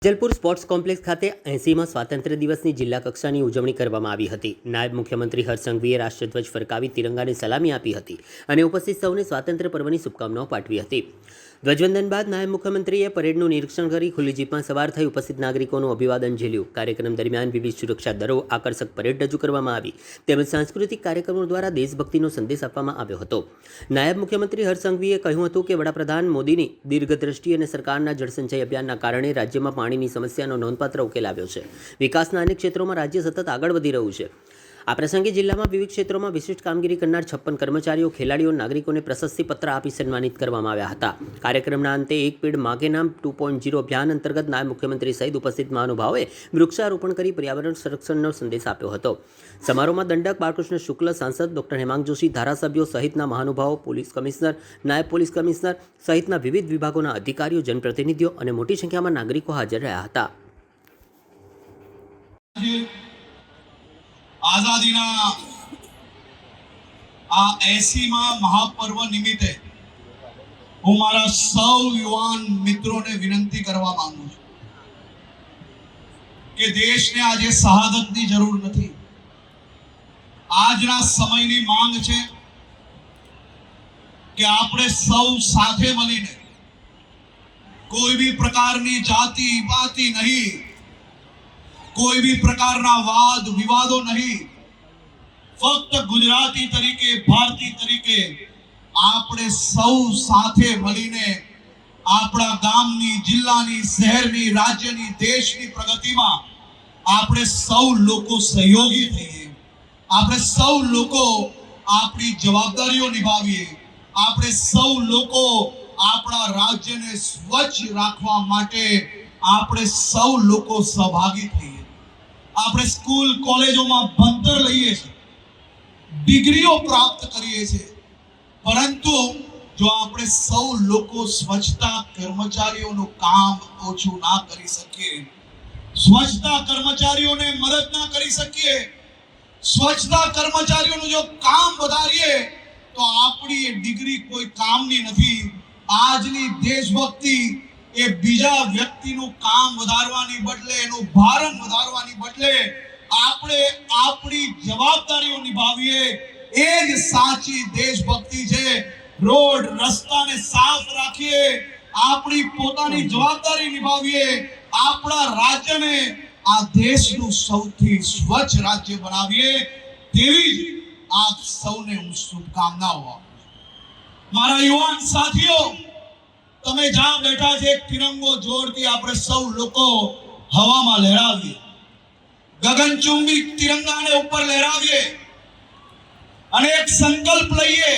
જેલપુર sports complex ખાતે 80માં સ્વાતંત્ર્ય દિવસની જિલ્લા કક્ષાની ઉજવણી કરવામાં આવી હતી। નાયબ મુખ્યમંત્રી હર્ષ સંઘવીએ રાષ્ટ્રધ્વજ ફરકાવી તિરંગાને સલામી આપી હતી અને ઉપસ્થિત સૌને સ્વાતંત્ર્ય પર્વની શુભકામનાઓ પાઠવી હતી। ધ્વજવંદન બાદ નાયબ મુખ્યમંત્રીએ પરેડનું નિરીક્ષણ કરી ખુલ્લી જીપમાં સવાર થઈ ઉપસ્થિત નાગરિકોનું અભિવાદન ઝીલ્યું। કાર્યક્રમ દરમિયાન વિવિધ સુરક્ષા દળો આકર્ષક પરેડ રજૂ કરવામાં આવી તેમજ સાંસ્કૃતિક કાર્યક્રમો દ્વારા દેશભક્તિનો સંદેશ આપવામાં આવ્યો હતો। નાયબ મુખ્યમંત્રી હર્ષ સંઘવીએ કહ્યું હતું કે વડાપ્રધાન મોદીની દીર્ઘદ્રષ્ટિ અને સરકારના જળસંચય અભિયાનના કારણે રાજ્યમાં પાણીની સમસ્યાનો નોંધપાત્ર ઉકેલ આવ્યો છે। વિકાસના અનેક ક્ષેત્રોમાં રાજ્ય સતત આગળ વધી રહ્યું છે। આ પ્રસંગે જિલ્લામાં વિવિધ ક્ષેત્રોમાં વિશિષ્ટ કામગીરી કરનાર 56 કર્મચારીઓ, ખેલાડીઓ, નાગરિકોને પ્રશસ્તિપત્ર આપી સન્માનિત કરવામાં આવ્યા હતા। કાર્યક્રમના અંતે એક પેડ માં કે નામ 2.0 અભિયાન અંતર્ગત નાયબ મુખ્યમંત્રી સહિત ઉપસ્થિત મહાનુભાવોએ વૃક્ષારોપણ કરી પર્યાવરણ સંરક્ષણનો સંદેશ આપ્યો હતો। સમારોહમાં દંડક બાળકૃષ્ણ શુક્લ, સાંસદ ડોક્ટર હેમાંગ જોશી, ધારાસભ્યો સહિતના મહાનુભાવો, પોલીસ કમિશનર, નાયબ પોલીસ કમિશનર સહિતના વિવિધ વિભાગોના અધિકારીઓ, જનપ્રતિનિધિઓ અને મોટી સંખ્યામાં નાગરિકો હાજર રહ્યા હતા। આઝાદીના આ 80માં મહાપર્વ નિમિત્તે હું મારા સૌ યુવાન મિત્રોને વિનંતી કરવા માંગુ છું કે દેશને આજે શહાદતની જરૂર નથી। આજના સમયની માંગ છે કે આપણે સૌ સાથે મળીને કોઈ भी પ્રકારની જાતિ પાતિ નહીં, કોઈ भी પ્રકારના વાદ વિવાદો નહીં, ફક્ત ગુજરાતી તરીકે, ભારતીય તરીકે આપણે સૌ સાથે મળીને આપણા ગામની, જિલ્લાની, શહેરની, રાજ્યની, દેશની પ્રગતિમાં આપણે સૌ લોકો સહયોગી થઈએ। આપણે સૌ લોકો આપણી જવાબદારીઓ નિભાવીએ। આપણે સૌ લોકો આપણા રાજ્યને સ્વચ્છ રાખવા માટે આપણે સૌ લોકો સહભાગી થઈએ। આપણે સ્કૂલ કોલેજોમાં ભણતર લઈએ છીએ, ડિગ્રીઓ પ્રાપ્ત કરીએ છીએ, પરંતુ જો આપણે સૌ લોકો સ્વચ્છતા કર્મચારીઓનું કામ ઓછું ના કરી શકીએ, સ્વચ્છતા કર્મચારીઓને મદદ ના કરી શકીએ, સ્વચ્છતા કર્મચારીઓનું જો કામ વધારીએ તો આપણી એ ડિગ્રી કોઈ કામની નથી। આજની દેશભક્તિ એ બીજા વ્યક્તિનું કામ વધારવાની બદલે, એનું ભારણ વધારવાની બદલે આપણે આપણી જવાબદારીઓ નિભાવીએ, એ જ સાચી દેશભક્તિ છે। રોડ રસ્તાને સાફ રાખીએ, આપણી પોતાની જવાબદારી નિભાવીએ, આપણા રાજ્યને આ દેશનું સૌથી સ્વચ્છ રાજ્ય બનાવીએ, તેવી જ આપ સૌને હું શુભકામનાઓ આપું છું। મારા યુવાન સાથીઓ, તમે જ્યાં બેઠા છે, તિરંગો જોરથી આપણે સૌ લોકો હવામાં લહેરાવીએ, ગગનચુંબી તિરંગાને ઉપર લહેરાવીએ અને એક સંકલ્પ લઈએ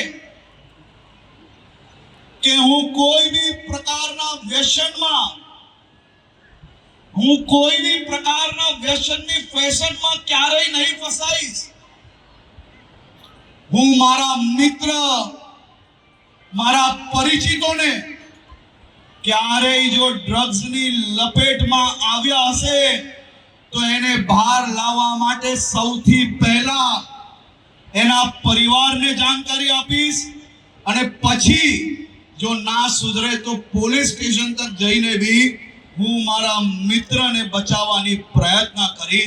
કે હું કોઈ भी પ્રકારના વ્યસનમાં, હું કોઈ भी પ્રકારના વ્યસનની ફેશનમાં ક્યારેય નહીં ફસાઈશ। હું મારા મિત્ર, મારા પરિચિતોને ક્યારેય જો ડ્રગ્સની લપેટમાં આવ્યા હશે તો એને બહાર લાવવા માટે સૌથી પહેલા એના પરિવારને જાણકારી આપીશ અને પછી જો ના સુધરે તો પોલીસ સ્ટેશન તક જઈને भी હું મારા મિત્રને બચાવવાની પ્રયત્ન કરીશ।